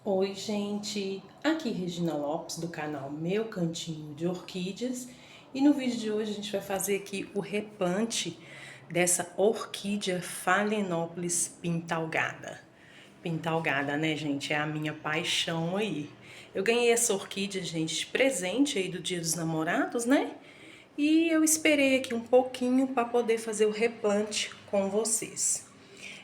Oi, gente! Aqui Regina Lopes do canal Meu Cantinho de Orquídeas e no vídeo de hoje a gente vai fazer aqui o replante dessa orquídea Phalaenopsis pintalgada. Pintalgada, né, gente? É a minha paixão aí. Eu ganhei essa orquídea, gente, de presente aí do Dia dos Namorados, né? E eu esperei aqui um pouquinho para poder fazer o replante com vocês.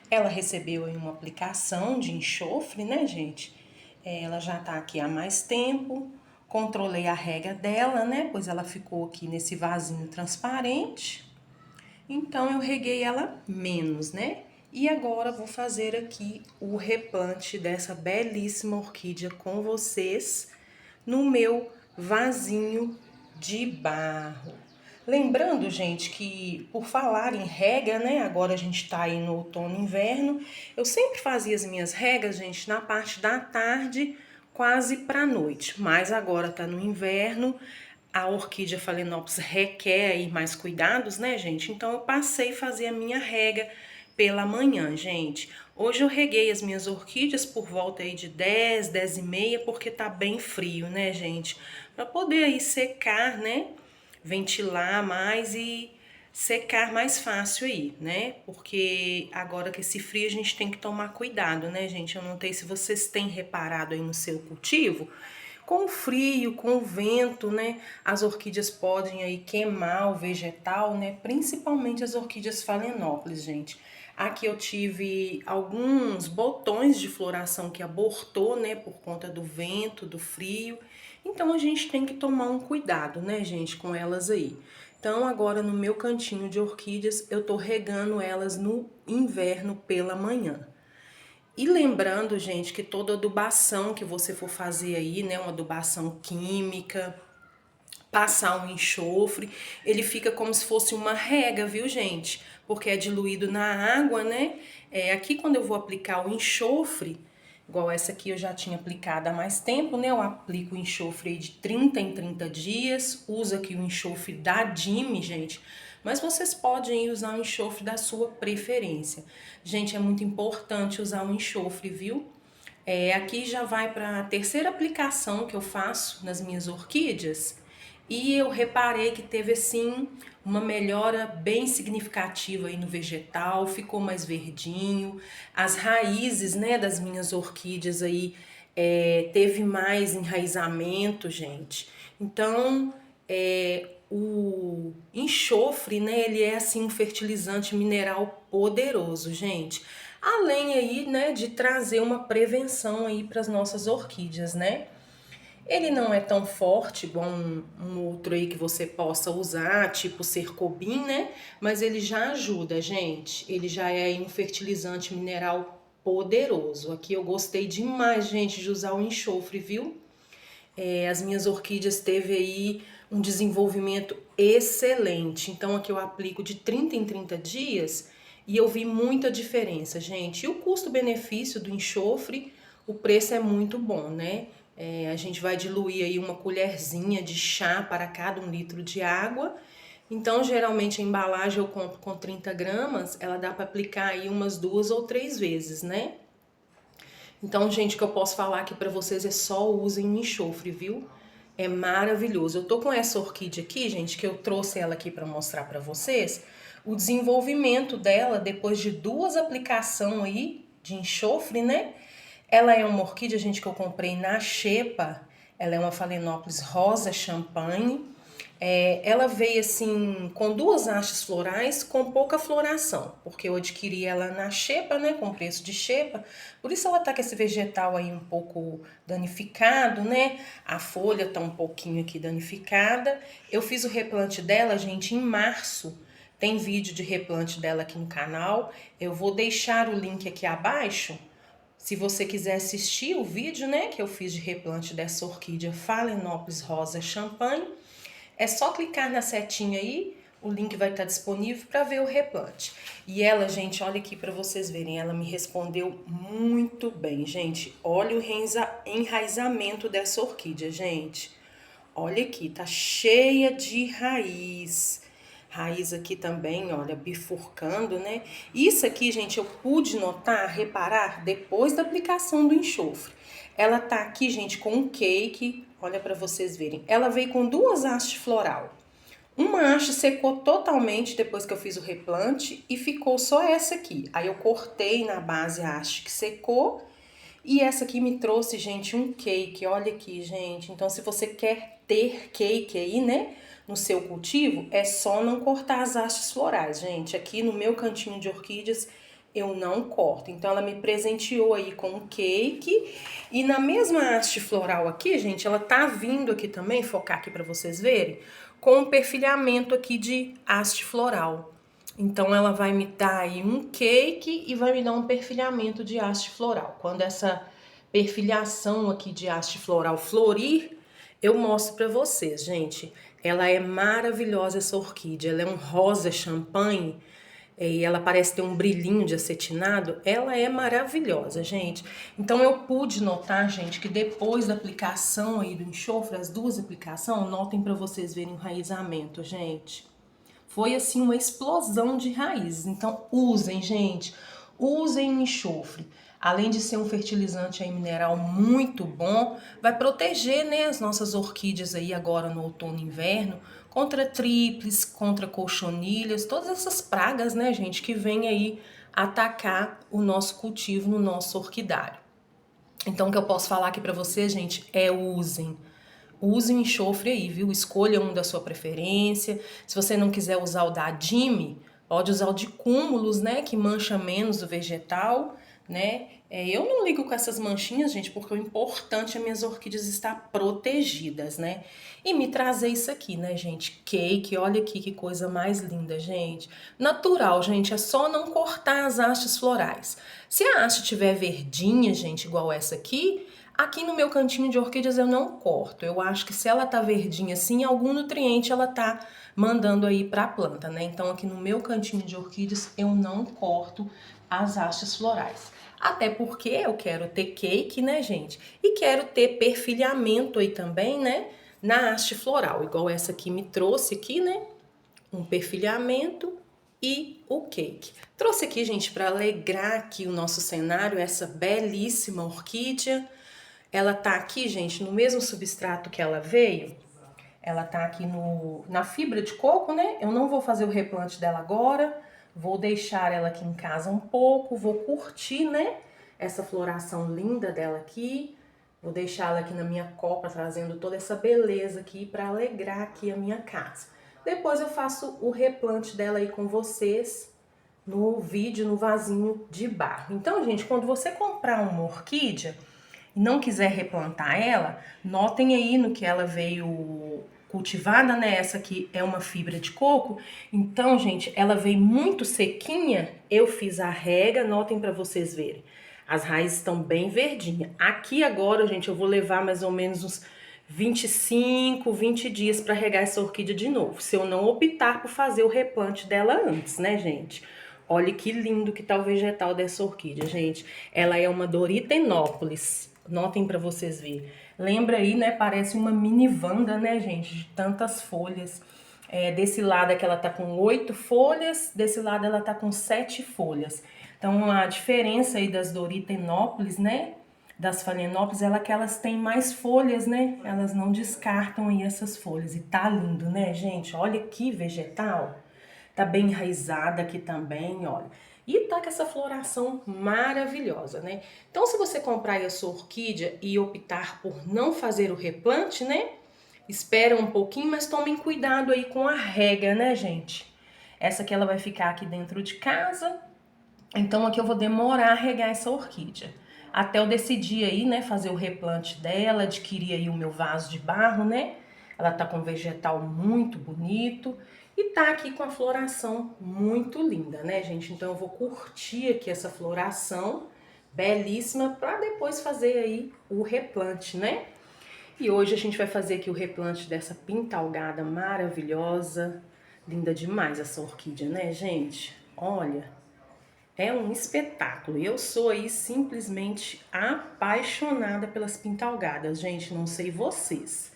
Ela recebeu aí uma aplicação de enxofre, né, gente? Ela já tá aqui há mais tempo. Controlei a rega dela, né? Pois ela ficou aqui nesse vasinho transparente. Então eu reguei ela menos, né? E agora vou fazer aqui o replante dessa belíssima orquídea com vocês no meu vasinho de barro. Lembrando, gente, que por falar em rega, né? Agora a gente tá aí no outono e inverno. Eu sempre fazia as minhas regas, gente, na parte da tarde, quase pra noite. Mas agora tá no inverno, a orquídea Phalaenopsis requer aí mais cuidados, né, gente? Então eu passei a fazer a minha rega pela manhã, gente. Hoje eu reguei as minhas orquídeas por volta aí de 10, 10 e meia, porque tá bem frio, né, gente? Pra poder aí secar, né? Ventilar mais e secar mais fácil aí, né? Porque agora que esse frio a gente tem que tomar cuidado, né, gente? Eu não sei se vocês têm reparado aí no seu cultivo, com o frio, com o vento, né? As orquídeas podem aí queimar o vegetal, né? Principalmente as orquídeas Phalaenopsis, gente. Aqui eu tive alguns botões de floração que abortou, né? Por conta do vento, do frio. Então a gente tem que tomar um cuidado, né, gente, com elas aí. Então agora no meu cantinho de orquídeas eu tô regando elas no inverno pela manhã. E lembrando, gente, que toda adubação que você for fazer aí, né, uma adubação química, passar um enxofre, ele fica como se fosse uma rega, viu, gente? Porque é diluído na água, né? Aqui quando eu vou aplicar o enxofre, igual essa aqui eu já tinha aplicado há mais tempo, né? Eu aplico o enxofre aí de 30 em 30 dias, uso aqui o enxofre da Dime, gente, mas vocês podem usar o enxofre da sua preferência. Gente, é muito importante usar o enxofre, viu? Aqui já vai para a terceira aplicação que eu faço nas minhas orquídeas e eu reparei que teve assim uma melhora bem significativa aí no vegetal, ficou mais verdinho, as raízes, né, das minhas orquídeas aí teve mais enraizamento, gente. Então, o enxofre, né, ele é assim um fertilizante mineral poderoso, gente. Além aí, né, de trazer uma prevenção aí para as nossas orquídeas, né? Ele não é tão forte igual um outro aí que você possa usar, tipo Cercobin, né? Mas ele já ajuda, gente. Ele já é um fertilizante mineral poderoso. Aqui eu gostei demais, gente, de usar o enxofre, viu? As minhas orquídeas teve aí um desenvolvimento excelente. Então aqui eu aplico de 30 em 30 dias e eu vi muita diferença, gente. E o custo-benefício do enxofre, o preço é muito bom, né? A gente vai diluir aí uma colherzinha de chá para cada 1 litro de água. Então, geralmente a embalagem eu compro com 30 gramas, ela dá para aplicar aí umas 2 ou 3 vezes, né? Então, gente, o que eu posso falar aqui pra vocês é só usem enxofre, viu? É maravilhoso. Eu tô com essa orquídea aqui, gente, que eu trouxe ela aqui pra mostrar pra vocês. O desenvolvimento dela, depois de 2 aplicações aí de enxofre, né? Ela é uma orquídea, gente, que eu comprei na Xepa. Ela é uma Phalaenopsis rosa champanhe. Ela veio assim com 2 hastes florais com pouca floração, porque eu adquiri ela na Xepa, né, com preço de Xepa. Por isso ela tá com esse vegetal aí um pouco danificado, né? A folha tá um pouquinho aqui danificada. Eu fiz o replante dela, gente, em março. Tem vídeo de replante dela aqui no canal. Eu vou deixar o link aqui abaixo. Se você quiser assistir o vídeo, né, que eu fiz de replante dessa orquídea Phalaenopsis rosa champanhe, é só clicar na setinha aí, o link vai estar disponível para ver o replante. E ela, gente, olha aqui para vocês verem, ela me respondeu muito bem, gente. Olha o enraizamento dessa orquídea, gente. Olha aqui, tá cheia de raiz. Raiz aqui também, olha, bifurcando, né? Isso aqui, gente, eu pude notar, reparar depois da aplicação do enxofre. Ela tá aqui, gente, com um cake, olha pra vocês verem. Ela veio com 2 hastes floral. Uma haste secou totalmente depois que eu fiz o replante e ficou só essa aqui. Aí eu cortei na base a haste que secou e essa aqui me trouxe, gente, um cake. Olha aqui, gente. Então, se você quer ter cake aí, né, no seu cultivo, é só não cortar as hastes florais, gente. Aqui no meu cantinho de orquídeas, eu não corto. Então, ela me presenteou aí com um cake. E na mesma haste floral aqui, gente, ela tá vindo aqui também, focar aqui pra vocês verem, com um perfilhamento aqui de haste floral. Então, ela vai me dar aí um cake e vai me dar um perfilhamento de haste floral. Quando essa perfilhação aqui de haste floral florir, eu mostro pra vocês, gente. Ela é maravilhosa, essa orquídea. Ela é um rosa champanhe e ela parece ter um brilhinho de acetinado. Ela é maravilhosa, gente. Então eu pude notar, gente, que depois da aplicação aí do enxofre, as 2 aplicações, notem pra vocês verem o enraizamento, gente. Foi assim uma explosão de raízes. Então usem, gente, usem o enxofre. Além de ser um fertilizante aí mineral muito bom, vai proteger, né, as nossas orquídeas aí agora no outono e inverno contra tríplis, contra cochonilhas, todas essas pragas, né, gente, que vem aí atacar o nosso cultivo no nosso orquidário. Então o que eu posso falar aqui pra vocês, gente, é usem. Use o enxofre aí, viu? Escolha um da sua preferência. Se você não quiser usar o da Adime, pode usar o de cúmulos, né? Que mancha menos o vegetal, né? Eu não ligo com essas manchinhas, gente, porque o importante é minhas orquídeas estar protegidas, né? E me trazer isso aqui, né, gente? Cake, olha aqui que coisa mais linda, gente. Natural, gente, é só não cortar as hastes florais. Se a haste tiver verdinha, gente, igual essa aqui, aqui no meu cantinho de orquídeas eu não corto. Eu acho que se ela tá verdinha assim, algum nutriente ela tá mandando aí pra planta, né? Então aqui no meu cantinho de orquídeas eu não corto as hastes florais. Até porque eu quero ter cake, né, gente? E quero ter perfilhamento aí também, né? Na haste floral, igual essa aqui me trouxe aqui, né? Um perfilhamento e o cake. Trouxe aqui, gente, para alegrar aqui o nosso cenário, essa belíssima orquídea. Ela tá aqui, gente, no mesmo substrato que ela veio. Ela tá aqui na fibra de coco, né? Eu não vou fazer o replante dela agora. Vou deixar ela aqui em casa um pouco. Vou curtir, né? Essa floração linda dela aqui. Vou deixar ela aqui na minha copa, trazendo toda essa beleza aqui para alegrar aqui a minha casa. Depois eu faço o replante dela aí com vocês no vídeo, no vasinho de barro. Então, gente, quando você comprar uma orquídea e não quiser replantar ela, notem aí no que ela veio cultivada, né? Essa aqui é uma fibra de coco. Então, gente, ela veio muito sequinha. Eu fiz a rega, notem para vocês verem. As raízes estão bem verdinhas. Aqui agora, gente, eu vou levar mais ou menos uns 25, 20 dias para regar essa orquídea de novo. Se eu não optar por fazer o replante dela antes, né, gente? Olha que lindo que tá o vegetal dessa orquídea, gente. Ela é uma Doritenópolis. Notem para vocês verem. Lembra aí, né? Parece uma mini Wanda, né, gente? De tantas folhas. Desse lado é que ela tá com 8 folhas, desse lado ela tá com 7 folhas. Então, a diferença aí das Doritenópolis, né? Das Phalaenopsis, é que elas têm mais folhas, né? Elas não descartam aí essas folhas. E tá lindo, né, gente? Olha que vegetal. Tá bem enraizada aqui também, olha. E tá com essa floração maravilhosa, né? Então, se você comprar aí a sua orquídea e optar por não fazer o replante, né? Espera um pouquinho, mas tomem cuidado aí com a rega, né, gente? Essa aqui ela vai ficar aqui dentro de casa, então aqui eu vou demorar a regar essa orquídea. Até eu decidir aí, né, fazer o replante dela, adquirir aí o meu vaso de barro, né? Ela tá com um vegetal muito bonito e tá aqui com a floração muito linda, né, gente? Então eu vou curtir aqui essa floração belíssima para depois fazer aí o replante, né? E hoje a gente vai fazer aqui o replante dessa pintalgada maravilhosa. Linda demais essa orquídea, né, gente? Olha, é um espetáculo. Eu sou aí simplesmente apaixonada pelas pintalgadas, gente, não sei vocês.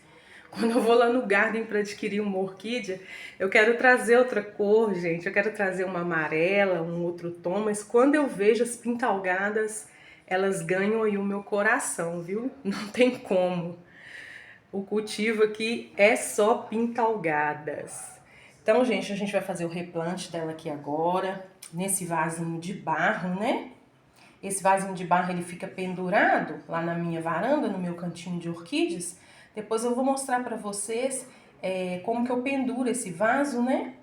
Quando eu vou lá no Garden para adquirir uma orquídea, eu quero trazer outra cor, gente. Eu quero trazer uma amarela, um outro tom, mas quando eu vejo as pintalgadas, elas ganham aí o meu coração, viu? Não tem como. O cultivo aqui é só pintalgadas. Então, gente, a gente vai fazer o replante dela aqui agora, nesse vasinho de barro, né? Esse vasinho de barro, ele fica pendurado lá na minha varanda, no meu cantinho de orquídeas. Depois eu vou mostrar pra vocês como que eu penduro esse vaso, né?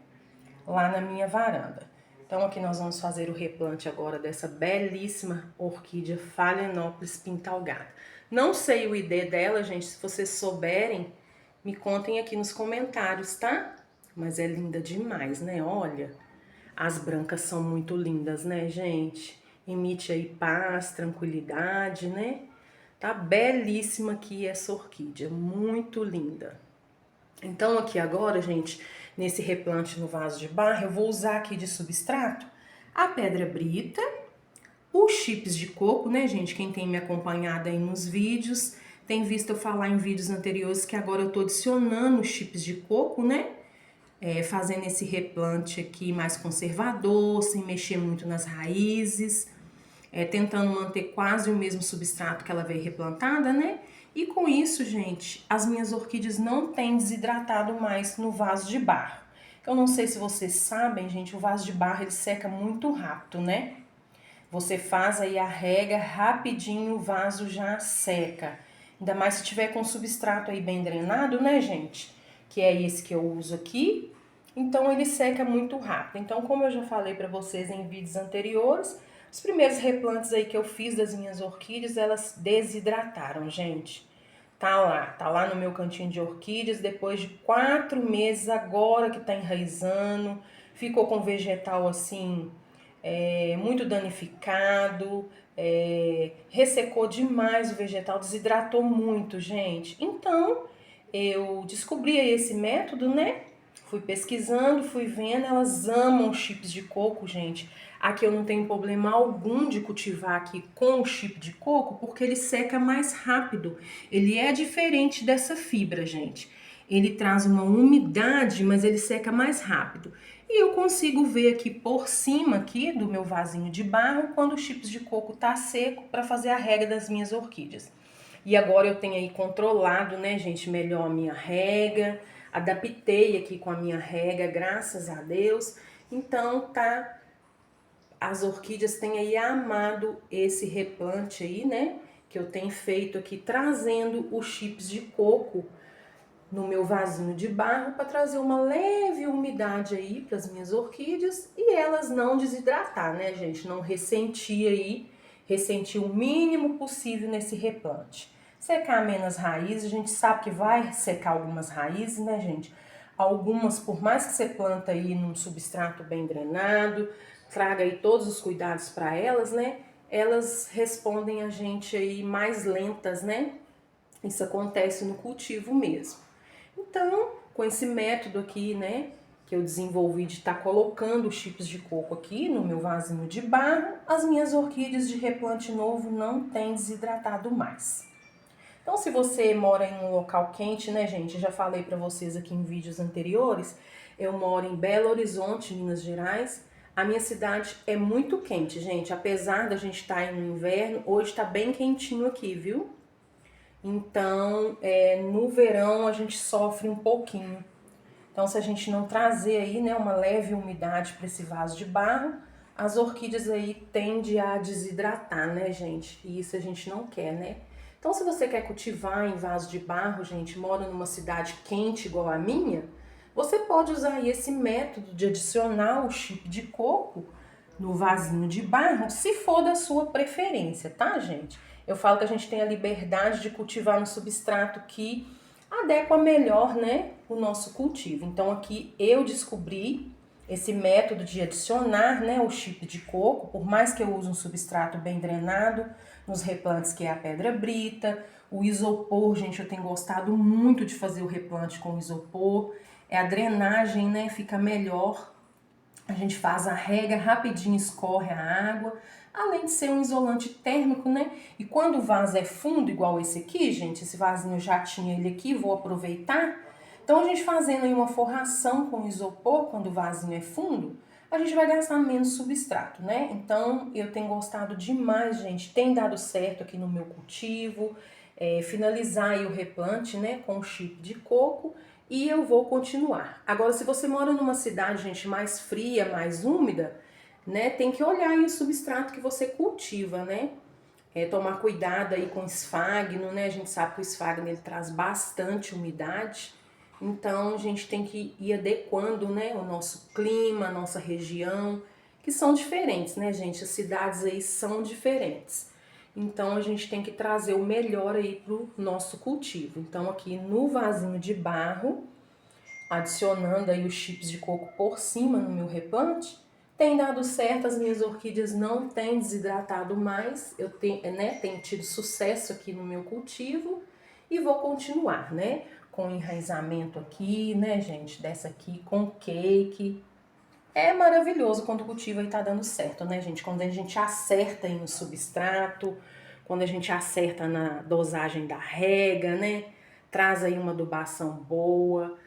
Lá na minha varanda. Então aqui nós vamos fazer o replante agora dessa belíssima orquídea Phalaenopsis pintalgada. Não sei o ID dela, gente, se vocês souberem, me contem aqui nos comentários, tá? Mas é linda demais, né? Olha, as brancas são muito lindas, né, gente? Emite aí paz, tranquilidade, né? Tá belíssima aqui essa orquídea, muito linda. Então aqui agora, gente, nesse replante no vaso de barro, eu vou usar aqui de substrato a pedra brita, os chips de coco, né, gente? Quem tem me acompanhado aí nos vídeos, tem visto eu falar em vídeos anteriores que agora eu tô adicionando os chips de coco, né? Fazendo esse replante aqui mais conservador, sem mexer muito nas raízes, tentando manter quase o mesmo substrato que ela veio replantada, né? E com isso, gente, as minhas orquídeas não têm desidratado mais no vaso de barro. Eu não sei se vocês sabem, gente, o vaso de barro ele seca muito rápido, né? Você faz aí a rega, rapidinho o vaso já seca. Ainda mais se tiver com o substrato aí bem drenado, né, gente? Que é esse que eu uso aqui. Então ele seca muito rápido. Então, como eu já falei pra vocês em vídeos anteriores, os primeiros replantes aí que eu fiz das minhas orquídeas, elas desidrataram, gente. Tá lá no meu cantinho de orquídeas, depois de 4 meses, agora que tá enraizando, ficou com vegetal assim, muito danificado, ressecou demais o vegetal, desidratou muito, gente. Então, eu descobri esse método, né? Fui pesquisando, fui vendo, elas amam chips de coco, gente. Aqui eu não tenho problema algum de cultivar aqui com o chip de coco, porque ele seca mais rápido. Ele é diferente dessa fibra, gente. Ele traz uma umidade, mas ele seca mais rápido. E eu consigo ver aqui por cima aqui do meu vasinho de barro quando o chips de coco tá seco para fazer a rega das minhas orquídeas. E agora eu tenho aí controlado, né, gente, melhor a minha rega, adaptei aqui com a minha rega, graças a Deus. Então, tá, as orquídeas têm aí amado esse replante aí, né, que eu tenho feito aqui, trazendo os chips de coco no meu vasinho de barro para trazer uma leve umidade aí para as minhas orquídeas e elas não desidratar, né, gente? Não ressentir aí, ressentir o mínimo possível nesse replante. Secar menos raízes, a gente sabe que vai secar algumas raízes, né, gente? Algumas, por mais que você planta aí num substrato bem drenado, traga aí todos os cuidados para elas, né? Elas respondem a gente aí mais lentas, né? Isso acontece no cultivo mesmo. Então, com esse método aqui, né, que eu desenvolvi de estar colocando os chips de coco aqui no meu vasinho de barro, as minhas orquídeas de replante novo não têm desidratado mais. Então, se você mora em um local quente, né, gente, eu já falei pra vocês aqui em vídeos anteriores, eu moro em Belo Horizonte, Minas Gerais. A minha cidade é muito quente, gente, apesar da gente estar no inverno, hoje tá bem quentinho aqui, viu? Então, no verão a gente sofre um pouquinho. Então, se a gente não trazer aí, né, uma leve umidade para esse vaso de barro, as orquídeas aí tendem a desidratar, né, gente? E isso a gente não quer, né? Então, se você quer cultivar em vaso de barro, gente, mora numa cidade quente igual a minha, você pode usar aí esse método de adicionar o chip de coco no vasinho de barro, se for da sua preferência, tá, gente? Eu falo que a gente tem a liberdade de cultivar no substrato que adequa melhor, né, o nosso cultivo. Então aqui eu descobri esse método de adicionar, né, o chip de coco, por mais que eu use um substrato bem drenado nos replantes, que é a pedra brita, o isopor, gente, eu tenho gostado muito de fazer o replante com isopor, a drenagem, né, fica melhor. A gente faz a rega, rapidinho escorre a água, além de ser um isolante térmico, né? E quando o vaso é fundo, igual esse aqui, gente, esse vasinho eu já tinha ele aqui, vou aproveitar. Então, a gente fazendo aí uma forração com isopor, quando o vasinho é fundo, a gente vai gastar menos substrato, né? Então, eu tenho gostado demais, gente. Tem dado certo aqui no meu cultivo. Finalizar aí o replante, né, com chip de coco. E eu vou continuar. Agora, se você mora numa cidade, gente, mais fria, mais úmida, né, tem que olhar aí o substrato que você cultiva, né? Tomar cuidado aí com o esfagno, né? A gente sabe que o esfagno ele traz bastante umidade. Então, a gente tem que ir adequando, né, o nosso clima, a nossa região, que são diferentes, né, gente? As cidades aí são diferentes. Então, a gente tem que trazer o melhor aí pro nosso cultivo. Então, aqui no vasinho de barro, adicionando aí os chips de coco por cima no meu replante, tem dado certo, as minhas orquídeas não têm desidratado mais, eu tenho tido sucesso aqui no meu cultivo e vou continuar, né? Com enraizamento aqui, né, gente? Dessa aqui com cake. É maravilhoso quando o cultivo aí tá dando certo, né, gente? Quando a gente acerta aí no substrato, quando a gente acerta na dosagem da rega, né? Traz aí uma adubação boa,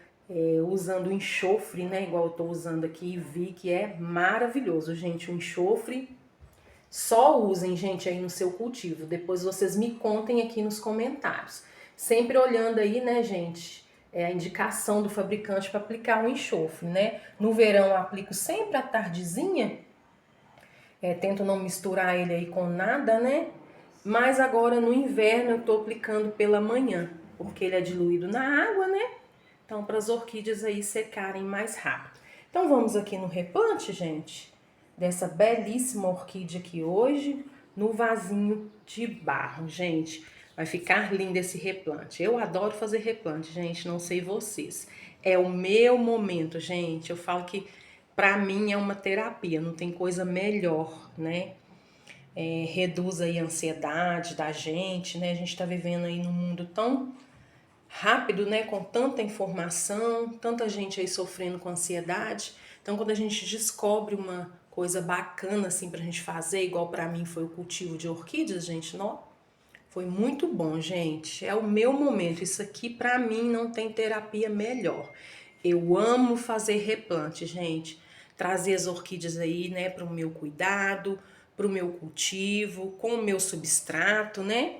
usando o enxofre, né? Igual eu tô usando aqui e vi que é maravilhoso, gente. O enxofre, só usem, gente, aí no seu cultivo. Depois vocês me contem aqui nos comentários. Sempre olhando aí, né, gente, a indicação do fabricante para aplicar o enxofre, né? No verão eu aplico sempre à tardezinha, tento não misturar ele aí com nada, né? Mas agora no inverno eu tô aplicando pela manhã, porque ele é diluído na água, né? Então, para as orquídeas aí secarem mais rápido. Então, vamos aqui no replante, gente, dessa belíssima orquídea aqui hoje, no vasinho de barro, gente. Vai ficar lindo esse replante. Eu adoro fazer replante, gente, não sei vocês. É o meu momento, gente. Eu falo que pra mim é uma terapia, não tem coisa melhor, né? Reduz aí a ansiedade da gente, né? A gente tá vivendo aí num mundo tão rápido, né, com tanta informação, tanta gente aí sofrendo com ansiedade. Então, quando a gente descobre uma coisa bacana assim pra gente fazer, igual pra mim foi o cultivo de orquídeas, gente, não, foi muito bom, gente. É o meu momento. Isso aqui pra mim não tem terapia melhor. Eu amo fazer replante, gente. Trazer as orquídeas aí, né, pro meu cuidado, pro meu cultivo, com o meu substrato, né?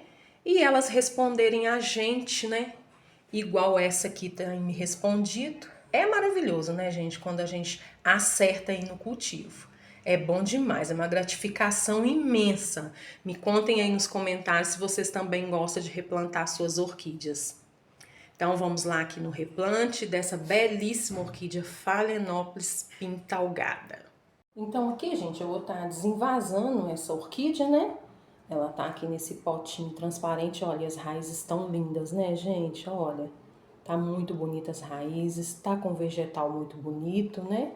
E elas responderem a gente, né? Igual essa aqui tem me respondido. É maravilhoso, né, gente, quando a gente acerta aí no cultivo. É bom demais, é uma gratificação imensa. Me contem aí nos comentários se vocês também gostam de replantar suas orquídeas. Então vamos lá aqui no replante dessa belíssima orquídea Phalaenopsis pintalgada. Então aqui, gente, eu vou estar desenvasando essa orquídea, né? Ela tá aqui nesse potinho transparente, olha, as raízes estão lindas, né, gente? Olha, tá muito bonita as raízes, tá com vegetal muito bonito, né?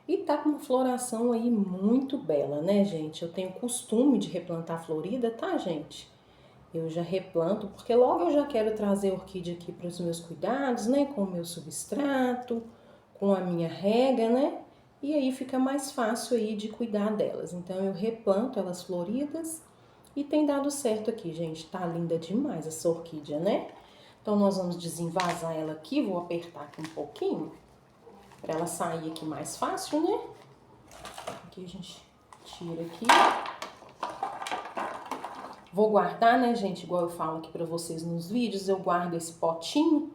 E tá com uma floração aí muito bela, né, gente? Eu tenho costume de replantar florida, tá, gente? Eu já replanto, porque logo eu já quero trazer orquídea aqui para os meus cuidados, né? Com o meu substrato, com a minha rega, né? E aí fica mais fácil aí de cuidar delas. Então eu replanto elas floridas e tem dado certo aqui, gente. Tá linda demais essa orquídea, né? Então nós vamos desenvasar ela aqui, vou apertar aqui um pouquinho para ela sair aqui mais fácil, né? Aqui a gente tira aqui. Vou guardar, né, gente, igual eu falo aqui pra vocês nos vídeos, eu guardo esse potinho,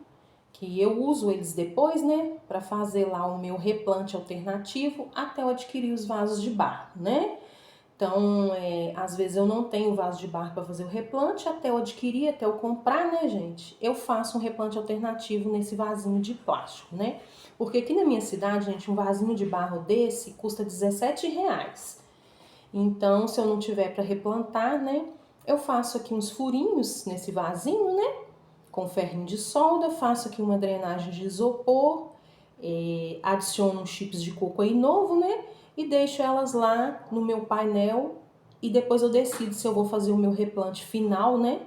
que eu uso eles depois, né, pra fazer lá o meu replante alternativo até eu adquirir os vasos de barro, né? Então, às vezes eu não tenho vaso de barro pra fazer o replante, até eu adquirir, até eu comprar, né, gente? Eu faço um replante alternativo nesse vasinho de plástico, né? Porque aqui na minha cidade, gente, um vasinho de barro desse custa R$17. Então, se eu não tiver pra replantar, né, eu faço aqui uns furinhos nesse vasinho, né? Com ferrinho de solda, faço aqui uma drenagem de isopor, adiciono uns chips de coco aí novo, né? E deixo elas lá no meu painel e depois eu decido se eu vou fazer o meu replante final, né?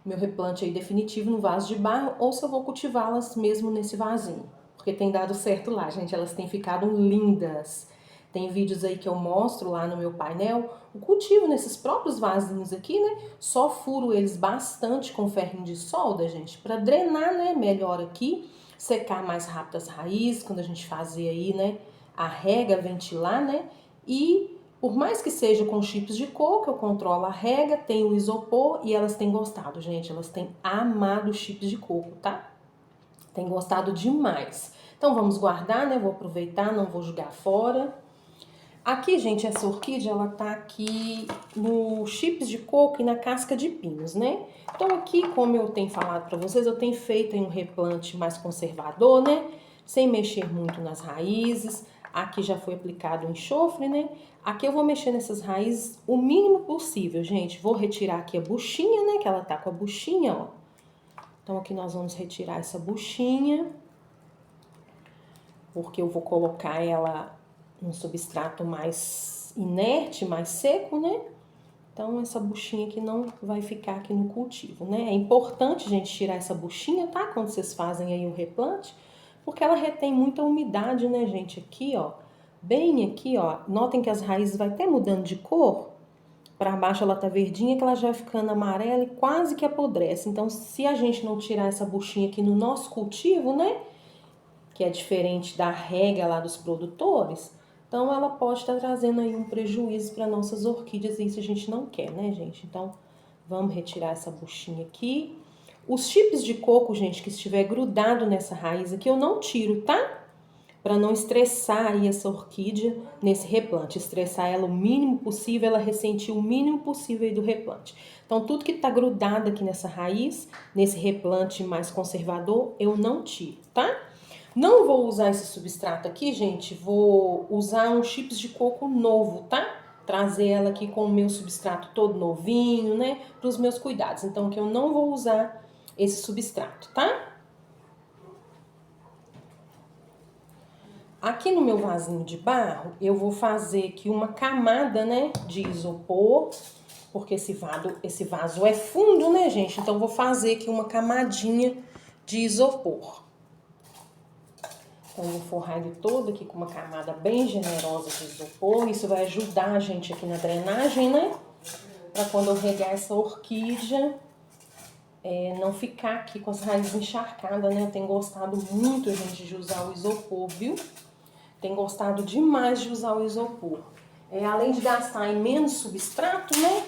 Meu replante aí definitivo no vaso de barro ou se eu vou cultivá-las mesmo nesse vasinho. Porque tem dado certo lá, gente, elas têm ficado lindas. Tem vídeos aí que eu mostro lá no meu painel, o cultivo nesses próprios vasinhos aqui, né? Só furo eles bastante com ferrinho de solda, gente, para drenar, né, melhor aqui, secar mais rápido as raízes, quando a gente fazer aí, né, a rega ventilar, né? E por mais que seja com chips de coco, eu controlo a rega, tenho o isopor e elas têm gostado, gente. Elas têm amado chips de coco, tá? Têm gostado demais. Então vamos guardar, né? Vou aproveitar, não vou jogar fora. Aqui, gente, essa orquídea, ela tá aqui no chips de coco e na casca de pinos, né? Então aqui, como eu tenho falado pra vocês, eu tenho feito um replante mais conservador, né? Sem mexer muito nas raízes. Aqui já foi aplicado o enxofre, né? Aqui eu vou mexer nessas raízes o mínimo possível, gente. Vou retirar aqui a buchinha, né? Que ela tá com a buchinha, ó. Então aqui nós vamos retirar essa buchinha, porque eu vou colocar ela um substrato mais inerte, mais seco, né? Então, essa buchinha aqui não vai ficar aqui no cultivo, né? É importante, gente, tirar essa buchinha, tá? Quando vocês fazem aí o replante, porque ela retém muita umidade, né, gente? Aqui, ó, bem aqui, ó. Notem que as raízes vai até mudando de cor. Para baixo ela tá verdinha, que ela já vai ficando amarela e quase que apodrece. Então, se a gente não tirar essa buchinha aqui no nosso cultivo, né? Que é diferente da rega lá dos produtores, então ela pode estar trazendo aí um prejuízo para nossas orquídeas e isso a gente não quer, né, gente? Então vamos retirar essa buchinha aqui. Os chips de coco, gente, que estiver grudado nessa raiz aqui, eu não tiro, tá? Para não estressar aí essa orquídea nesse replante, estressar ela o mínimo possível, ela ressentir o mínimo possível aí do replante. Então tudo que tá grudado aqui nessa raiz, nesse replante mais conservador, eu não tiro, tá? Não vou usar esse substrato aqui, gente, vou usar um chips de coco novo, tá? Trazer ela aqui com o meu substrato todo novinho, né? Para os meus cuidados. Então, que eu não vou usar esse substrato, tá? Aqui no meu vasinho de barro, eu vou fazer aqui uma camada, né, de isopor, porque esse vaso é fundo, né, gente? Então, eu vou fazer aqui uma camadinha de isopor. Então, eu vou forrar ele todo aqui com uma camada bem generosa de isopor. Isso vai ajudar a gente aqui na drenagem, né? Pra quando eu regar essa orquídea, não ficar aqui com as raízes encharcadas, né? Eu tenho gostado muito, gente, de usar o isopor, viu? Tenho gostado demais de usar o isopor. Além de gastar em menos substrato, né?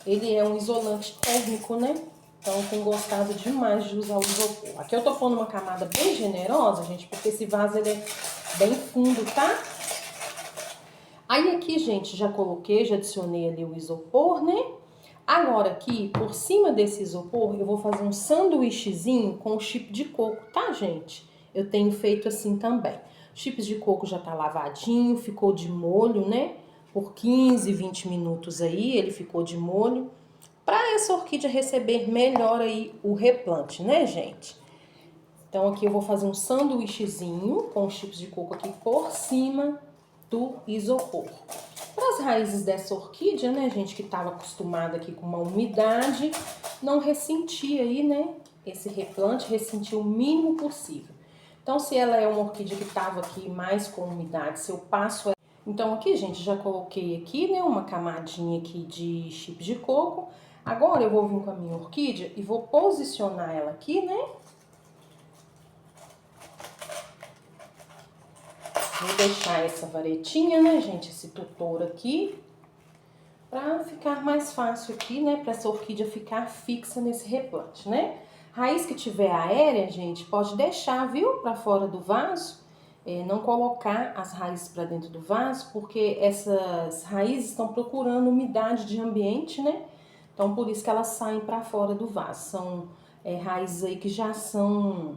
Ele é um isolante térmico, né? Então, eu tenho gostado demais de usar o isopor. Aqui eu tô pondo uma camada bem generosa, gente, porque esse vaso ele é bem fundo, tá? Aí aqui, gente, já coloquei, já adicionei ali o isopor, né? Agora aqui, por cima desse isopor, eu vou fazer um sanduíchezinho com chip de coco, tá, gente? Eu tenho feito assim também. O chips de coco já tá lavadinho, ficou de molho, né? Por 15, 20 minutos aí, ele ficou de molho. Para essa orquídea receber melhor aí o replante, né, gente? Então aqui eu vou fazer um sanduíchezinho com chips de coco aqui por cima do isopor. Para as raízes dessa orquídea, né, gente, que estava acostumada aqui com uma umidade, não ressentir aí, né, esse replante, ressentir o mínimo possível. Então, se ela é uma orquídea que estava aqui mais com umidade, se eu passo... Então aqui, gente, já coloquei aqui, né, uma camadinha aqui de chips de coco. Agora eu vou vir com a minha orquídea e vou posicionar ela aqui, né? Vou deixar essa varetinha, né, gente, esse tutor aqui, pra ficar mais fácil aqui, né, pra essa orquídea ficar fixa nesse replante, né? Raiz que tiver aérea, gente, pode deixar, viu, pra fora do vaso. Não colocar as raízes pra dentro do vaso, porque essas raízes estão procurando umidade de ambiente, né? Então, por isso que elas saem pra fora do vaso. São raízes aí que já são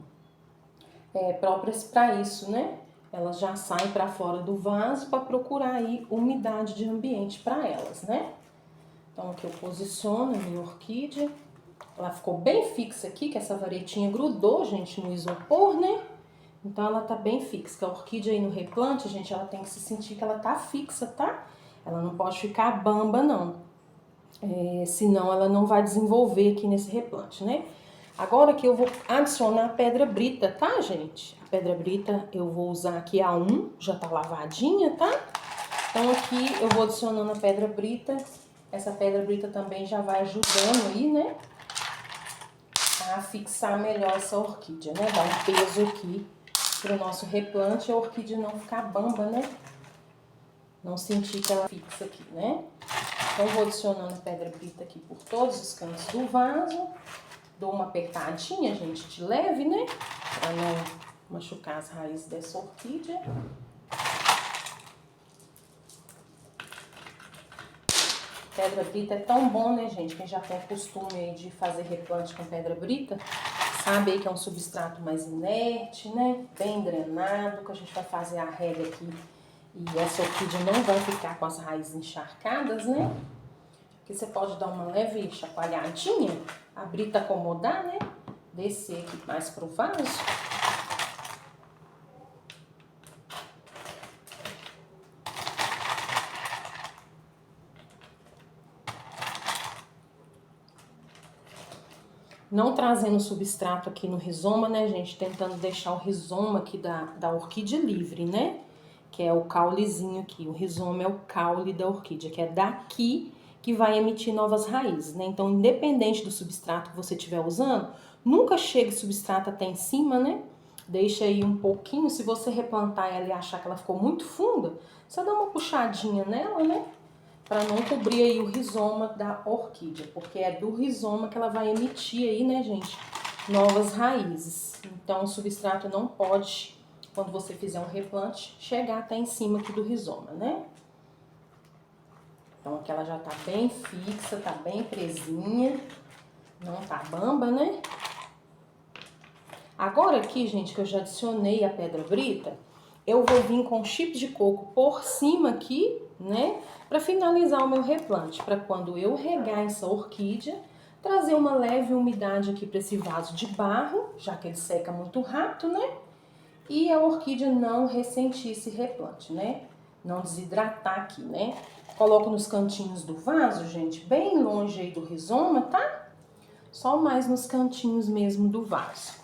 próprias pra isso, né? Elas já saem para fora do vaso para procurar aí umidade de ambiente para elas, né? Então aqui eu posiciono a minha orquídea. Ela ficou bem fixa aqui, que essa varetinha grudou, gente, no isopor, né? Então ela tá bem fixa. A orquídea aí no replante, gente, ela tem que se sentir que ela tá fixa, tá? Ela não pode ficar bamba, não. Senão ela não vai desenvolver aqui nesse replante, né? Agora que eu vou adicionar a pedra brita, tá, gente? A pedra brita eu vou usar aqui a 1, já tá lavadinha, tá? Então aqui eu vou adicionando a pedra brita. Essa pedra brita também já vai ajudando aí, né? A fixar melhor essa orquídea, né? Dar um peso aqui para o nosso replante, a orquídea não ficar bamba, né? Não sentir que ela fixa aqui, né? Então, vou adicionando pedra brita aqui por todos os cantos do vaso. Dou uma apertadinha, gente, de leve, né? Para não machucar as raízes dessa orquídea. Pedra brita é tão bom, né, gente? Quem já tem o costume aí de fazer replante com pedra brita, sabe aí que é um substrato mais inerte, né? Bem drenado, que a gente vai fazer a rega aqui. E essa orquídea não vai ficar com as raízes encharcadas, né? Porque você pode dar uma leve chacoalhadinha, a brita acomodar, né? Descer aqui mais pro vaso. Não trazendo substrato aqui no rizoma, né, gente? Tentando deixar o rizoma aqui da orquídea livre, né? Que é o caulezinho aqui. O rizoma é o caule da orquídea, que é daqui que vai emitir novas raízes, né? Então, independente do substrato que você estiver usando, nunca chegue substrato até em cima, né? Deixa aí um pouquinho. Se você replantar ela e achar que ela ficou muito funda, você dá uma puxadinha nela, né? Para não cobrir aí o rizoma da orquídea, porque é do rizoma que ela vai emitir aí, né, gente, novas raízes. Então, o substrato não pode, quando você fizer um replante, chegar até em cima aqui do rizoma, né? Então, aqui ela já tá bem fixa, tá bem presinha, não tá bamba, né? Agora aqui, gente, que eu já adicionei a pedra brita, eu vou vir com chips de coco por cima aqui, né? Para finalizar o meu replante, para quando eu regar essa orquídea, trazer uma leve umidade aqui para esse vaso de barro, já que ele seca muito rápido, né? E a orquídea não ressentir esse replante, né? Não desidratar aqui, né? Coloco nos cantinhos do vaso, gente, bem longe aí do rizoma, tá? Só mais nos cantinhos mesmo do vaso.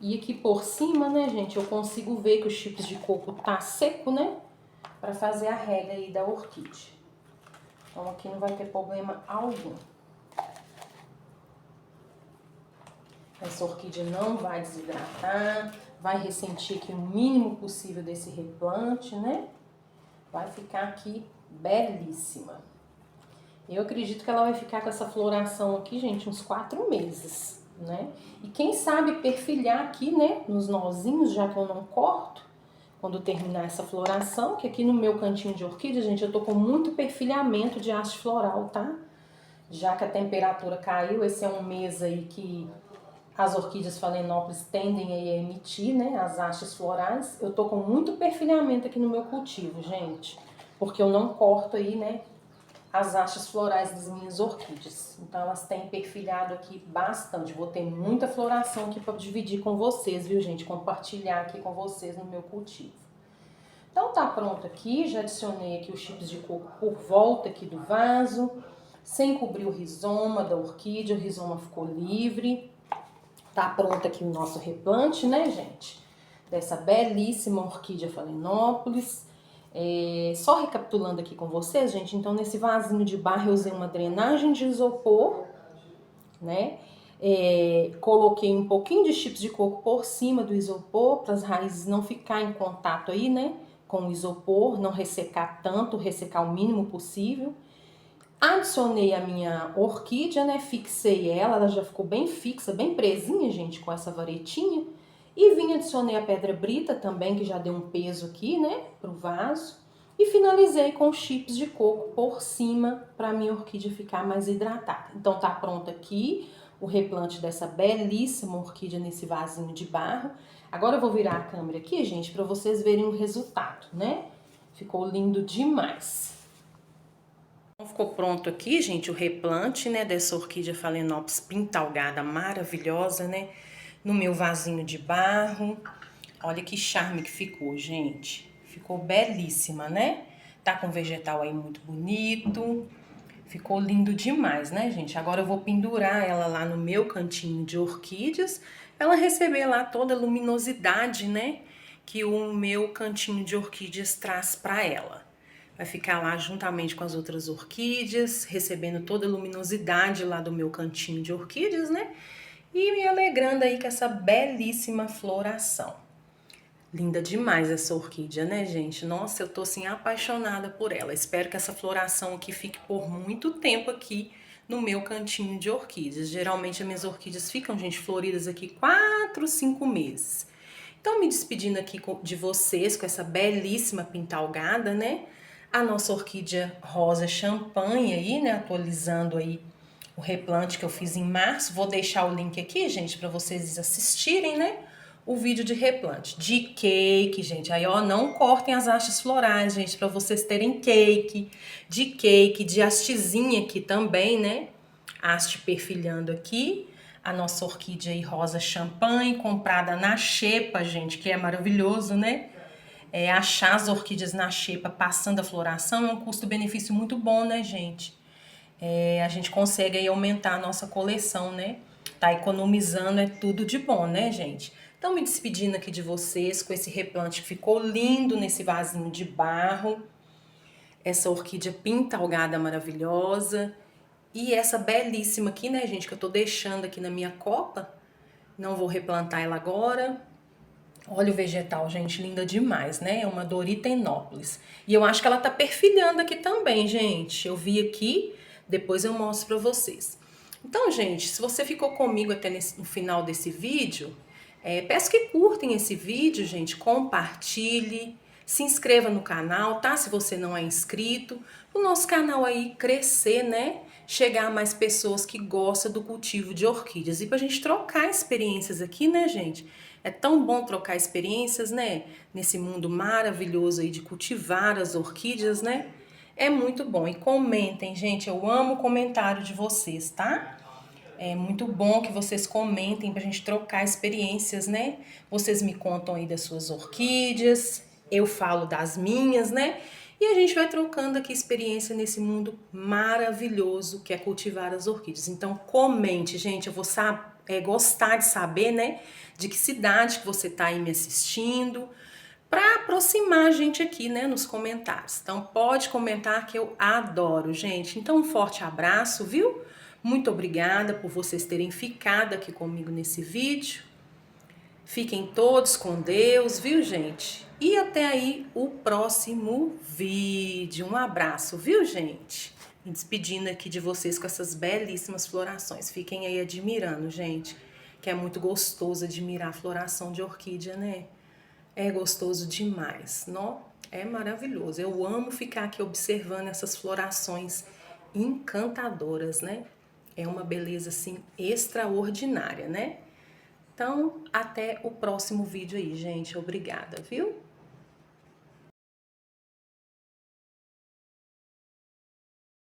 E aqui por cima, né, gente, eu consigo ver que o chips de coco tá seco, né? Pra fazer a rega aí da orquídea. Então aqui não vai ter problema algum. Essa orquídea não vai desidratar, vai ressentir aqui o mínimo possível desse replante, né? Vai ficar aqui belíssima. Eu acredito que ela vai ficar com essa floração aqui, gente, uns 4 meses, né? E quem sabe perfilhar aqui, né, nos nozinhos, já que eu não corto, quando terminar essa floração, que aqui no meu cantinho de orquídea, gente, eu tô com muito perfilhamento de haste floral, tá? Já que a temperatura caiu, esse é um mês aí que as orquídeas Phalaenopsis tendem a emitir, né, as hastes florais. Eu tô com muito perfilhamento aqui no meu cultivo, gente, porque eu não corto aí, né, as hastes florais das minhas orquídeas. Então, elas têm perfilhado aqui bastante. Vou ter muita floração aqui para dividir com vocês, viu, gente? Compartilhar aqui com vocês no meu cultivo. Então, tá pronto aqui. Já adicionei aqui os chips de coco por volta aqui do vaso, sem cobrir o rizoma da orquídea. O rizoma ficou livre. Tá pronto aqui o nosso replante, né, gente? Dessa belíssima orquídea Phalaenopsis. Só recapitulando aqui com vocês, gente, então nesse vasinho de barro eu usei uma drenagem de isopor, né? Coloquei um pouquinho de chips de coco por cima do isopor, para as raízes não ficarem em contato aí, né? Com o isopor, não ressecar tanto, ressecar o mínimo possível. Adicionei a minha orquídea, né? Fixei ela já ficou bem fixa, bem presinha, gente, com essa varetinha. E vim adicionei a pedra brita também, que já deu um peso aqui, né, pro vaso. E finalizei com chips de coco por cima, para minha orquídea ficar mais hidratada. Então tá pronto aqui o replante dessa belíssima orquídea nesse vasinho de barro. Agora eu vou virar a câmera aqui, gente, para vocês verem o resultado, né? Ficou lindo demais. Ficou pronto aqui, gente, o replante, né, dessa orquídea Phalaenopsis pintalgada maravilhosa, né, no meu vasinho de barro. Olha que charme que ficou, gente. Ficou belíssima, né? Tá com vegetal aí muito bonito. Ficou lindo demais, né, gente? Agora eu vou pendurar ela lá no meu cantinho de orquídeas, pra ela receber lá toda a luminosidade, né, que o meu cantinho de orquídeas traz pra ela. Vai ficar lá juntamente com as outras orquídeas, recebendo toda a luminosidade lá do meu cantinho de orquídeas, né? E me alegrando aí com essa belíssima floração. Linda demais essa orquídea, né, gente? Nossa, eu tô assim apaixonada por ela. Espero que essa floração aqui fique por muito tempo aqui no meu cantinho de orquídeas. Geralmente as minhas orquídeas ficam, gente, floridas aqui 4, 5 meses. Então, me despedindo aqui de vocês com essa belíssima pintalgada, né? A nossa orquídea rosa champanhe aí, né? Atualizando aí o replante que eu fiz em março. Vou deixar o link aqui, gente, para vocês assistirem, né? O vídeo de replante. De cake, gente. Aí, ó, não cortem as hastes florais, gente, para vocês terem cake. De hastezinha aqui também, né? Haste perfilhando aqui. A nossa orquídea aí rosa champanhe, comprada na xepa, gente, que é maravilhoso, né? Achar as orquídeas na xepa passando a floração é um custo-benefício muito bom, né, gente? A gente consegue aí aumentar a nossa coleção, né? Tá economizando, é tudo de bom, né, gente? Então, me despedindo aqui de vocês com esse replante que ficou lindo nesse vasinho de barro. Essa orquídea pintalgada maravilhosa. E essa belíssima aqui, né, gente, que eu tô deixando aqui na minha copa. Não vou replantar ela agora. Olha o vegetal, gente, linda demais, né? É uma Doritenópolis. E eu acho que ela tá perfilhando aqui também, gente. Eu vi aqui, depois eu mostro pra vocês. Então, gente, se você ficou comigo até no final desse vídeo, peço que curtem esse vídeo, gente, compartilhe, se inscreva no canal, tá? Se você não é inscrito, o nosso canal aí crescer, né? Chegar a mais pessoas que gostam do cultivo de orquídeas. E pra gente trocar experiências aqui, né, gente? É tão bom trocar experiências, né? Nesse mundo maravilhoso aí de cultivar as orquídeas, né? É muito bom. E comentem, gente. Eu amo o comentário de vocês, tá? É muito bom que vocês comentem pra gente trocar experiências, né? Vocês me contam aí das suas orquídeas, eu falo das minhas, né? E a gente vai trocando aqui experiência nesse mundo maravilhoso que é cultivar as orquídeas. Então comente, gente, eu vou gostar de saber, né? De que cidade que você tá aí me assistindo, para aproximar a gente aqui, né, nos comentários. Então pode comentar que eu adoro, gente. Então um forte abraço, viu? Muito obrigada por vocês terem ficado aqui comigo nesse vídeo. Fiquem todos com Deus, viu, gente? E até aí o próximo vídeo. Um abraço, viu, gente? Me despedindo aqui de vocês com essas belíssimas florações. Fiquem aí admirando, gente, que é muito gostoso admirar a floração de orquídea, né? É gostoso demais, não? É maravilhoso. Eu amo ficar aqui observando essas florações encantadoras, né? É uma beleza assim extraordinária, né? Então, até o próximo vídeo aí, gente. Obrigada, viu?